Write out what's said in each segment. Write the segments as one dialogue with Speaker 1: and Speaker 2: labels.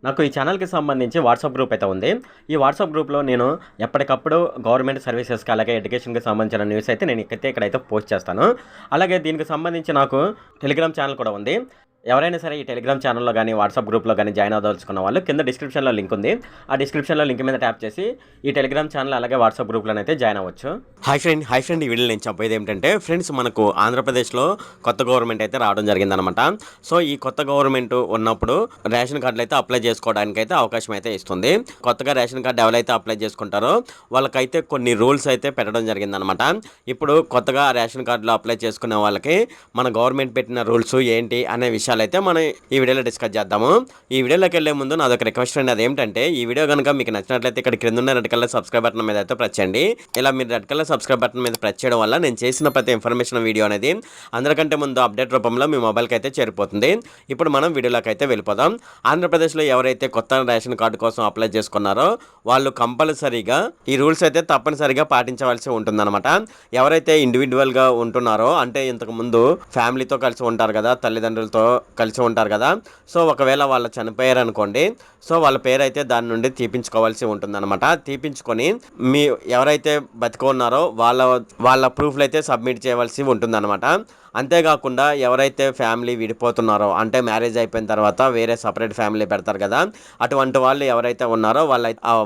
Speaker 1: నాకు ఈ ఛానల్‌కి సంబంధించి వాట్సాప్ గ్రూప్ అయితే ఉంది. ఈ వాట్సాప్ గ్రూప్‌లో నేను ఎప్పటికప్పుడు గవర్నమెంట్ సర్వీసెస్‌కి అలాగే ఎడ్యుకేషన్‌కి సంబంధించిన న్యూస్ అయితే నేను ఇక్కడైతే పోస్ట్ చేస్తాను. అలాగే దీనికి సంబంధించి నాకు టెలిగ్రామ్ ఛానల్ కూడా ఉంది. ఎవరైనా సరే ఈ టెలిగ్రామ్ ఛానల్‌లో గాని, వాట్సాప్ గ్రూప్‌లో గాని జాయిన్ అవ్వదలుచుకున్న వాళ్ళు కింద డిస్క్రిప్షన్‌లో లింక్ ఉంది. ఆ డిస్క్రిప్షన్‌లో లింక్ మీద ట్యాప్ చేసి ఈ టెలిగ్రామ్ ఛానల్ అలాగే వాట్సాప్ గ్రూప్‌లోనైతే జాయిన్ అవ్వచ్చు. హాయ్ ఫ్రెండ్ ఈ వీడియోలో నేను చెప్పేది ఏంటంటే ఫ్రెండ్స్ మనకు ఆంధ్రప్రదేశ్‌లో కొత్త గవర్నమెంట్ అయితే రావడం జరిగిందనమాట. సో ఈ కొత్త గవర్నమెంట్ ఉన్నప్పుడు రేషన్ కార్డులు అయితే అప్లై చేసుకోవడానికైతే అవకాశం అయితే ఇస్తుంది. కొత్తగా రేషన్ కార్డు ఎవరైతే అప్లై చేసుకుంటారో వాళ్ళకైతే కొన్ని రూల్స్ అయితే పెట్టడం జరిగిందనమాట. ఇప్పుడు కొత్తగా రేషన్ కార్డులో అప్లై చేసుకునే వాళ్ళకి మన గవర్నమెంట్ పెట్టిన రూల్స్ ఏంటి అనే విషయాలైతే మనం ఈ వీడియోలో డిస్కస్ చేద్దాము. ఈ వీడియోలోకి వెళ్ళే ముందు నాదొక రిక్వెస్ట్ అండి. అదేంటంటే ఈ వీడియో కనుక మీకు నచ్చినట్లయితే ఇక్కడ క్రింద ఉన్న రెడ్ కలర్ సబ్స్క్రైబ్ బటన్ మీద అయితే ప్రెస్ చేయండి. ఇలా మీరు రెడ్ కలర్ సబ్స్క్రైబ్ బటన్ మీద ప్రెస్ చేయడం వల్ల నేను చేసిన ప్రతి ఇన్ఫర్మేషన్ వీడియో అనేది అందరికంటే ముందు అప్డేట్ రూపంలో మీ మొబైల్కి అయితే చేరిపోతుంది. ఇప్పుడు మనం వీడియోలోకి అయితే వెళ్ళిపోదాం. ఆంధ్రప్రదేశ్లో ఎవరైతే కొత్త రేషన్ కార్డు కోసం అప్లై చేసుకున్నారో వాళ్ళు కంపల్సరీగా ఈ రూల్స్ అయితే తప్పనిసరిగా పాటించవలసి ఉంటుందన్నమాట. ఎవరైతే ఇండివిజువల్గా ఉంటున్నారో అంటే ఇంతకుముందు ఫ్యామిలీతో కలిసి ఉంటారు కదా, తల్లిదండ్రులతో కలిసి ఉంటారు కదా, సో ఒకవేళ వాళ్ళు చనిపోయారు అనుకోండి, సో వాళ్ళ పేరు అయితే దాని నుండి తీపించుకోవాల్సి ఉంటుందన్నమాట. తీపించుకొని మీ ఎవరైతే బతికి ఉన్నారో వాళ్ళ ప్రూఫ్లు అయితే సబ్మిట్ చేయవలసి ఉంటుందన్నమాట. అంతేకాకుండా ఎవరైతే ఫ్యామిలీ విడిపోతున్నారో అంటే మ్యారేజ్ అయిపోయిన తర్వాత వేరే సపరేట్ ఫ్యామిలీ పెడతారు కదా, అటువంటి వాళ్ళు ఎవరైతే ఉన్నారో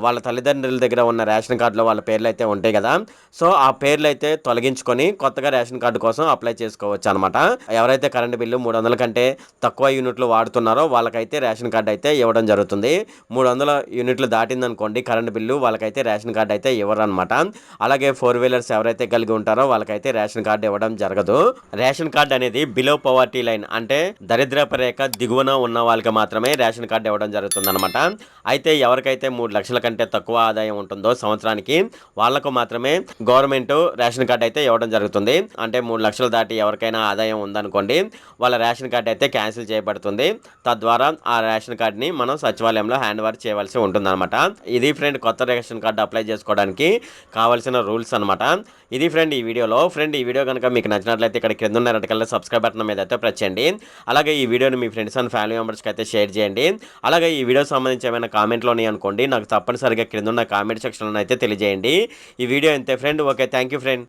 Speaker 1: వాళ్ళ తల్లిదండ్రుల దగ్గర ఉన్న రేషన్ కార్డులో వాళ్ళ పేర్లు అయితే ఉంటాయి కదా, సో ఆ పేర్లు అయితే తొలగించుకొని కొత్తగా రేషన్ కార్డు కోసం అప్లై చేసుకోవచ్చు అనమాట. ఎవరైతే కరెంటు బిల్లు 300 కంటే తక్కువ యూనిట్లు వాడుతున్నారో వాళ్ళకైతే రేషన్ కార్డు అయితే ఇవ్వడం జరుగుతుంది. 300 యూనిట్లు దాటిందనుకోండి కరెంటు బిల్లు, వాళ్ళకైతే రేషన్ కార్డు అయితే ఇవ్వరు అనమాట. అలాగే 4 వీలర్స్ ఎవరైతే కలిగి ఉంటారో వాళ్ళకైతే రేషన్ కార్డు ఇవ్వడం జరగదు. రేషన్ కార్డు అనేది బిలో పవర్టీ లైన్ అంటే దరిద్రపు రేఖ దిగువన ఉన్న వాళ్ళకి మాత్రమే రేషన్ కార్డు ఇవ్వడం జరుగుతుంది అనమాట. అయితే ఎవరికైతే 3 లక్షల కంటే తక్కువ ఆదాయం ఉంటుందో సంవత్సరానికి వాళ్ళకు మాత్రమే గవర్నమెంట్ రేషన్ కార్డు అయితే ఇవ్వడం జరుగుతుంది. అంటే 3 లక్షలు దాటి ఎవరికైనా ఆదాయం ఉందనుకోండి వాళ్ళ రేషన్ కార్డు అయితే క్యాన్సిల్ చేయబడుతుంది. తద్వారా ఆ రేషన్ కార్డుని మనం సచివాలయంలో హ్యాండ్ ఓవర్ చేయవలసి ఉంటుందన్నమాట. ఇది ఫ్రెండ్ కొత్త రేషన్ కార్డు అప్లై చేసుకోవడానికి కావాల్సిన రూల్స్ అనమాట. ఇది ఫ్రెండ్ ఈ వీడియో కనుక మీకు నచ్చినట్లయితే ఇక్కడ కింద ఉన్న రెడ్ కలర్ సబ్స్క్రైబ్ బటన్ మీద అయితే ప్రెస్ చేయండి. అలాగే ఈ వీడియోని మీ ఫ్రెండ్స్ అండ్ ఫ్యామిలీ మెంబర్స్కి అయితే షేర్ చేయండి. అలాగే ఈ వీడియో సంబంధించి ఏమైనా కామెంట్లు ఉన్నాయి అనుకోండి, నాకు తప్పనిసరిగా క్రింద ఉన్న కామెంట్ సెక్షన్లో అయితే తెలియజేయండి. ఈ వీడియో అంతే friend. Okay, thank you friend.